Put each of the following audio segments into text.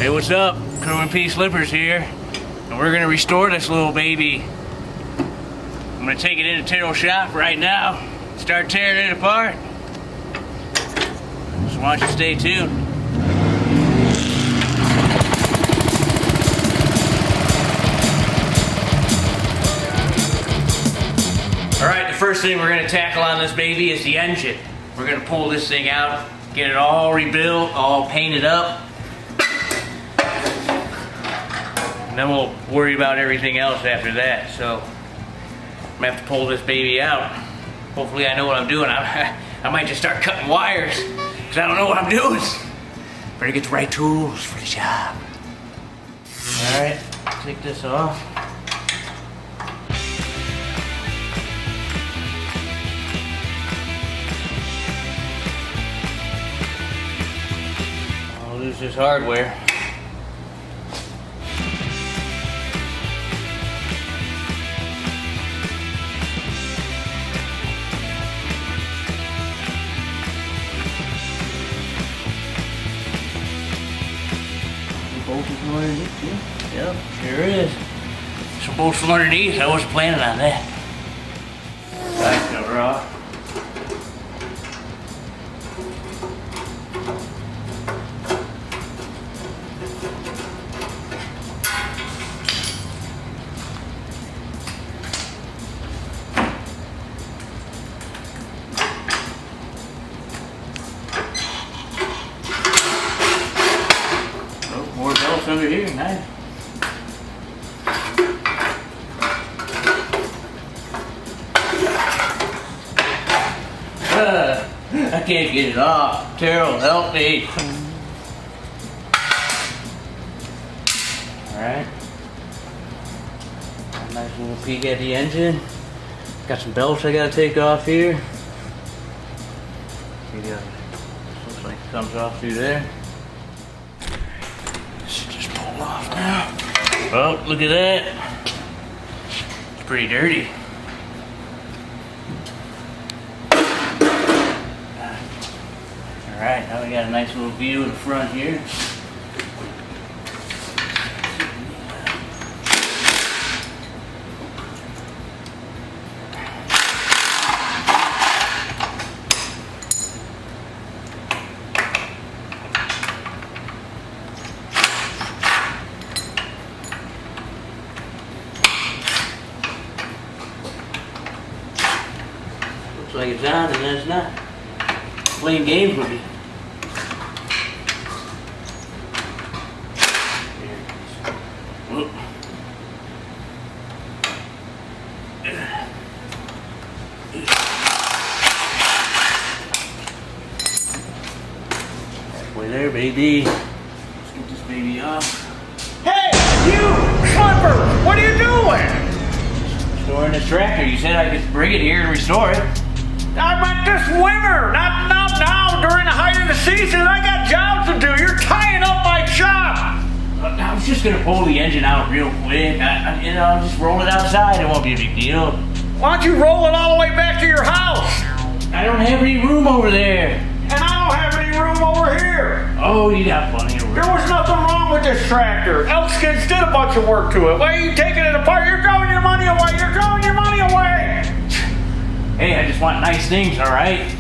Hey, what's up? Crew and P Slippers here, and we're gonna restore this little baby. I'm gonna take it into Taryl's shop right now, start tearing it apart. So why don't you stay tuned? All right, the first thing we're gonna tackle on this baby is the engine. We're gonna pull this thing out, get it all rebuilt, all painted up. And then we'll worry about everything else after that. So I'm gonna have to pull this baby out. Hopefully I know what I'm doing. I might just start cutting wires because I don't know what I'm doing. Better get the right tools for the job. All right, take this off. I'll lose this hardware. Bolts from underneath too. Yep, sure is. Some bolts from underneath. I wasn't planning on that. Back cover off. More belts under here, nice. I can't get it off. Taryl, help me. Alright. Nice little peek at the engine. Got some belts I gotta take off here. Looks like it comes off through there. Just pull off now. Well, look at that. It's pretty dirty. Alright, now we got a nice little view in the front here. Looks like it's on and then it's not. Playing games with me. Halfway there, baby. Let's get this baby off. Hey, you! Slippers! What are you doing? Restoring this tractor. You said I could bring it here and restore it. I meant this winter, not now during the height of the season. I got jobs to do. You're tying up my shop. I was just gonna pull the engine out real quick. I'll just roll it outside. It won't be a big deal. Why don't you roll it all the way back to your house? I don't have any room over there. And I don't have any room over here. Oh, you got plenty of room. There was nothing wrong with this tractor. Elkskins did a bunch of work to it. Why are you taking it apart? You're throwing your money away. You're throwing your money away. Hey, I just want nice things, all right?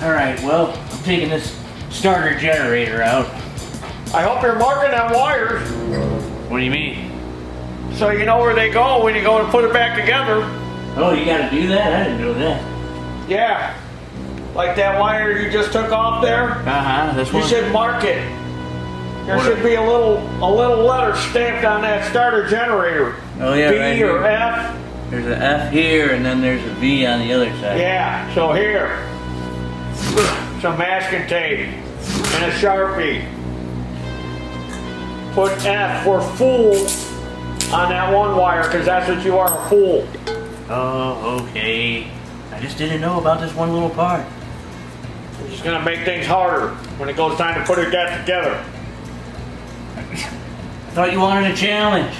All right, well, I'm taking this starter generator out. I hope you're marking them wires What do you mean? so you know where they go when you go to put it back together. Oh, you gotta do that? I didn't know that. Yeah. Like that wire you just took off there. Uh-huh, this one? You should mark it. There What? should be a little letter stamped on that starter generator. Oh, yeah, B right or here. F. There's an F here, and then there's a V on the other side. Yeah, so here. Some masking tape and a Sharpie. Put F for fool on that one wire, because that's what you are, a fool. Oh, okay. I just didn't know about this one little part. It's just gonna make things harder when it goes time to put it back together. I thought you wanted a challenge.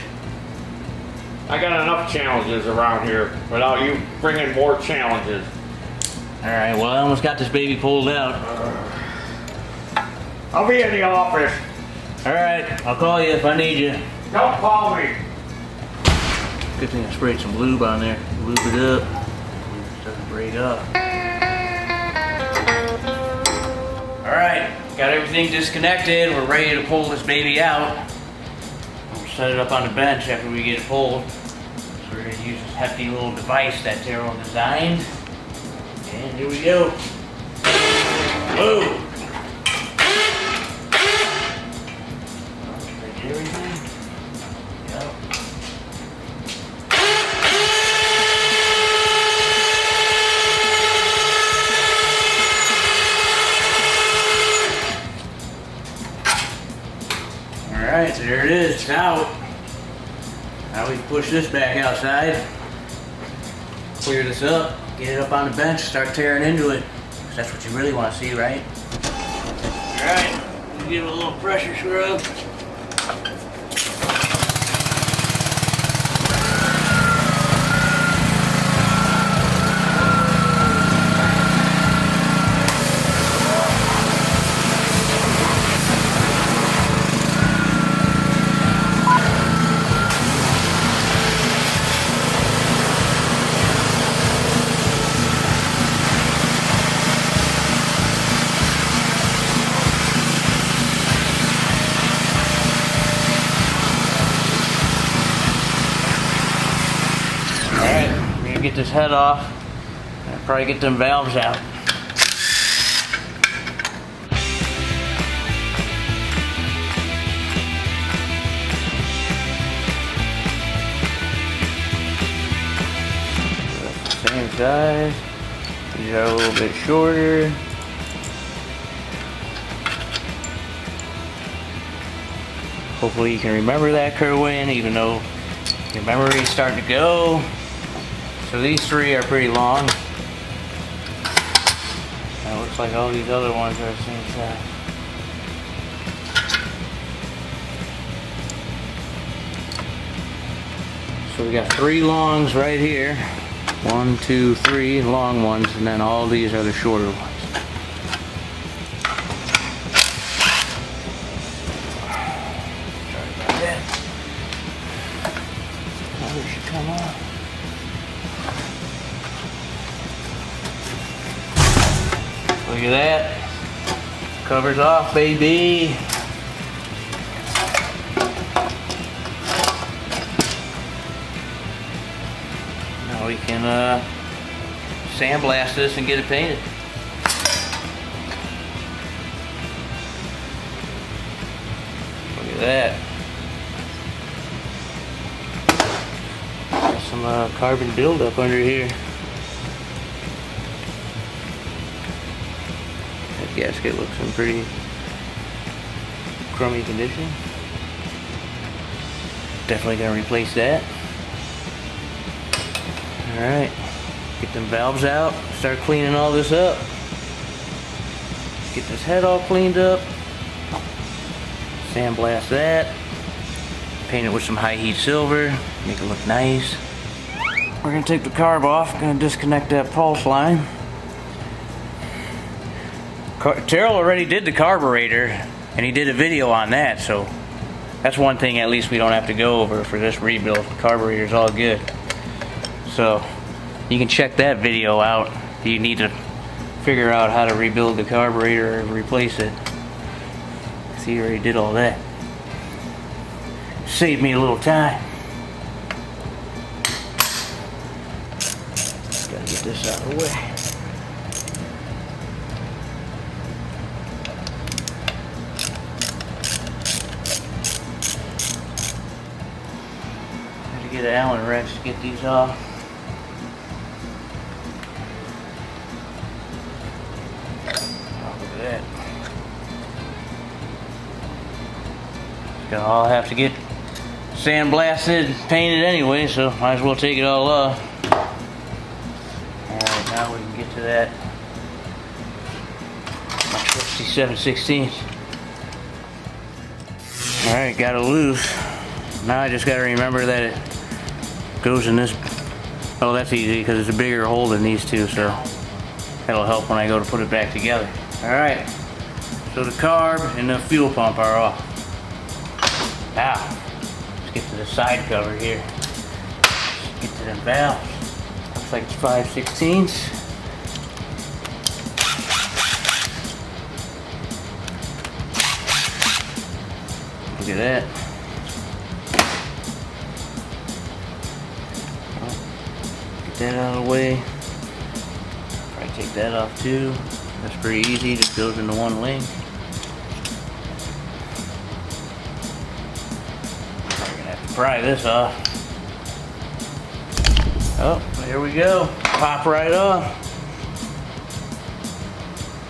I got enough challenges around here without you bringing more challenges. Alright, well, I almost got this baby pulled out. I'll be in the office. All right, I'll call you if I need you. Don't call me. Good thing I sprayed some lube on there. Lube it up. It doesn't break up. All right, got everything disconnected. We're ready to pull this baby out. We'll set it up on the bench after we get it pulled. So we're gonna use this hefty little device that Taryl designed. And here we go. Whoa! Everything. Yep. Alright, so there it is, it's out. Now we can push this back outside, clear this up, get it up on the bench, start tearing into it. 'Cause that's what you really want to see, right? Alright, give it a little pressure scrub. Get this head off and probably get them valves out. Same size. These are a little bit shorter. Hopefully you can remember that, Kerwin, even though your memory's starting to go. So these three are pretty long. And it looks like all these other ones are the same size. So we got 3 longs right here. 1, 2, 3 long ones, and then all these are the shorter ones. Sorry about that. Now they should come off. Look at that. Covers off, baby. Now we can sandblast this and get it painted. Look at that. Got some carbon buildup under here. Gasket looks in pretty crummy condition. Definitely gonna replace that. Alright, get them valves out, start cleaning all this up. Get this head all cleaned up. Sandblast that. Paint it with some high heat silver, make it look nice. We're gonna take the carb off, gonna disconnect that pulse line. Taryl already did the carburetor, and he did a video on that, so that's one thing at least we don't have to go over for this rebuild. The carburetor's all good. So you can check that video out if you need to figure out how to rebuild the carburetor or replace it. See, he already did all that. Saved me a little time. Gotta get this out of the way. Get an Allen wrench to get these off. Oh, look at that. It's gonna all have to get sandblasted, painted anyway, so might as well take it all off. Alright, now we can get to that. My trusty 7/16. Alright, got it loose. Now I just gotta remember that it goes in this. Oh, that's easy because it's a bigger hole than these two, so that'll help when I go to put it back together. Alright, so the carb and the fuel pump are off. Now, let's get to the side cover here. Let's get to them valves. Looks like it's 5/16. Look at that. Get that out of the way. Probably take that off too. That's pretty easy, just goes into one link. We're gonna have to pry this off. Oh, there we go. Pop right off.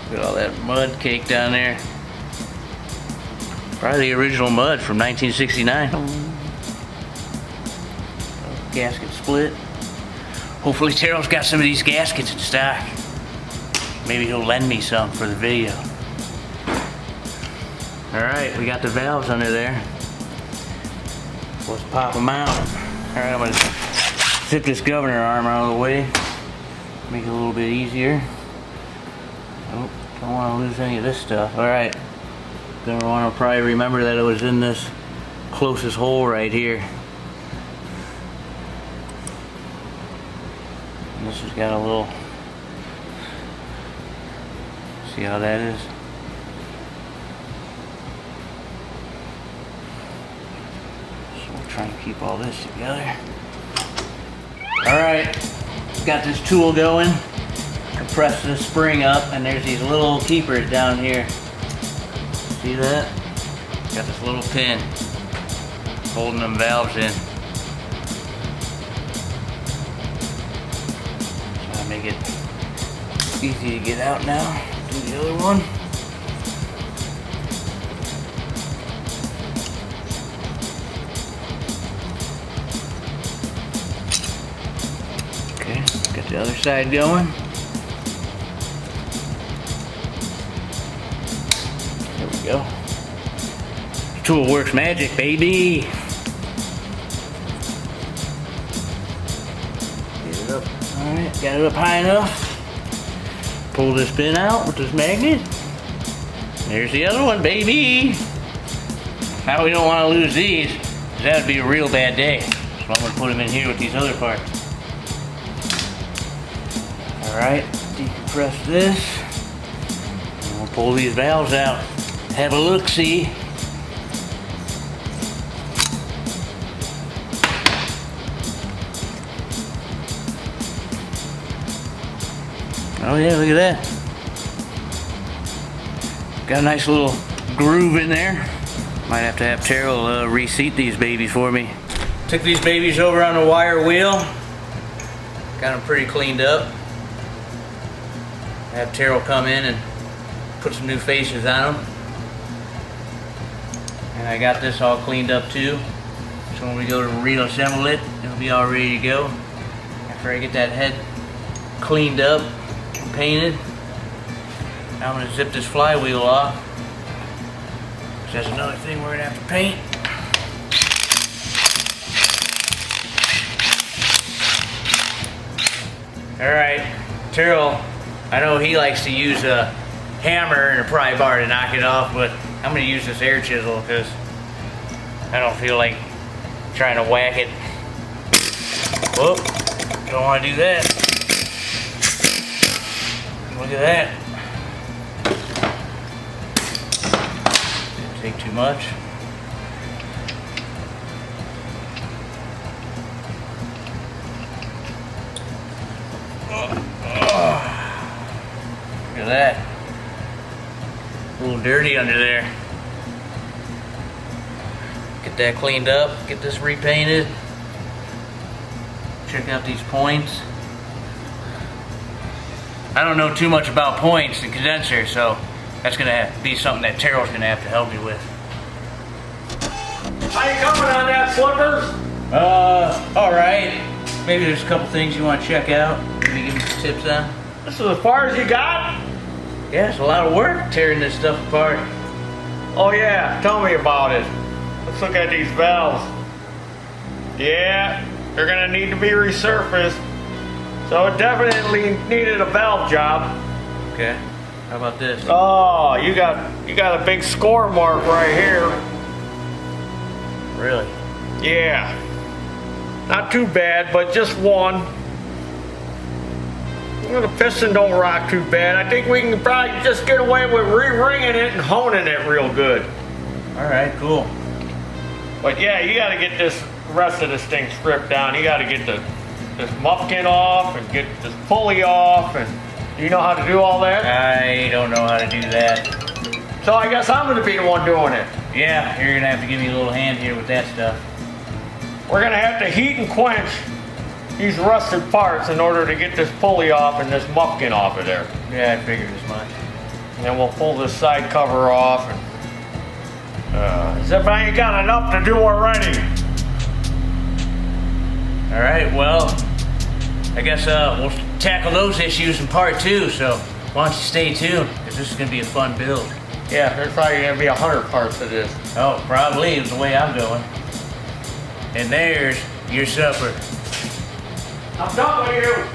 Look at all that mud cake down there. Probably the original mud from 1969. Gasket split. Hopefully Taryl's got some of these gaskets in stock. Maybe he'll lend me some for the video. Alright, we got the valves under there. Let's pop them out. Alright, I'm gonna zip this governor arm out of the way. Make it a little bit easier. Oh, don't want to lose any of this stuff. Alright. Gonna want to probably remember that it was in this closest hole right here. And this has got a little, see how that is? So we'll try and keep all this together. Alright, got this tool going. Compress this spring up, and there's these little keepers down here. See that? Got this little pin holding them valves in. Try to make it easy to get out now. Do the other one. Okay, got the other side going. Go. Tool works magic, baby. Get it up. Alright, got it up high enough. Pull this pin out with this magnet. There's the other one, baby. Now we don't want to lose these, because that would be a real bad day. So I'm going to put them in here with these other parts. Alright, decompress this. And we'll pull these valves out. Have a look-see. Oh yeah, look at that. Got a nice little groove in there. Might have to have Taryl reseat these babies for me. Took these babies over on the wire wheel. Got them pretty cleaned up. Have Taryl come in and put some new faces on them. And I got this all cleaned up too. So when we go to reassemble it, it'll be all ready to go. After I get that head cleaned up and painted, now I'm going to zip this flywheel off. That's another thing we're going to have to paint. Alright, Taryl, I know he likes to use a hammer and a pry bar to knock it off, but I'm going to use this air chisel because I don't feel like trying to whack it. Whoop, don't want to do that. Look at that. Didn't take too much. Look at that. A little dirty under there. Get that cleaned up, get this repainted. Check out these points. I don't know too much about points and condensers, so that's gonna be something that Taryl's gonna have to help me with. How you coming on that, Slippers? Alright. Maybe there's a couple things you want to check out. Maybe give me some tips on. This is as far as you got? Yeah, it's a lot of work tearing this stuff apart. Oh yeah, tell me about it. Let's look at these valves. Yeah, they're gonna need to be resurfaced. So it definitely needed a valve job. Okay. How about this? Oh, you got a big score mark right here. really? Yeah. Not too bad, but just one. Well, the piston don't rock too bad. I think we can probably just get away with re-ringing it and honing it real good. All right, cool. But yeah, you got to get this rest of this thing stripped down. You got to get this muffin off and get this pulley off. And you know how to do all that? I don't know how to do that. So I guess I'm going to be the one doing it. Yeah, you're gonna have to give me a little hand here with that stuff. We're going to have to heat and quench these rusted parts in order to get this pulley off and this muffin off of there. Yeah, I figured as much. And then we'll pull this side cover off. And, except I ain't got enough to do already. All right, well, I guess we'll tackle those issues in part 2, so why don't you stay tuned, because this is gonna be a fun build. Yeah, there's probably going to be 100 parts of this. Oh, probably is the way I'm going. And there's your supper. I'm done with you.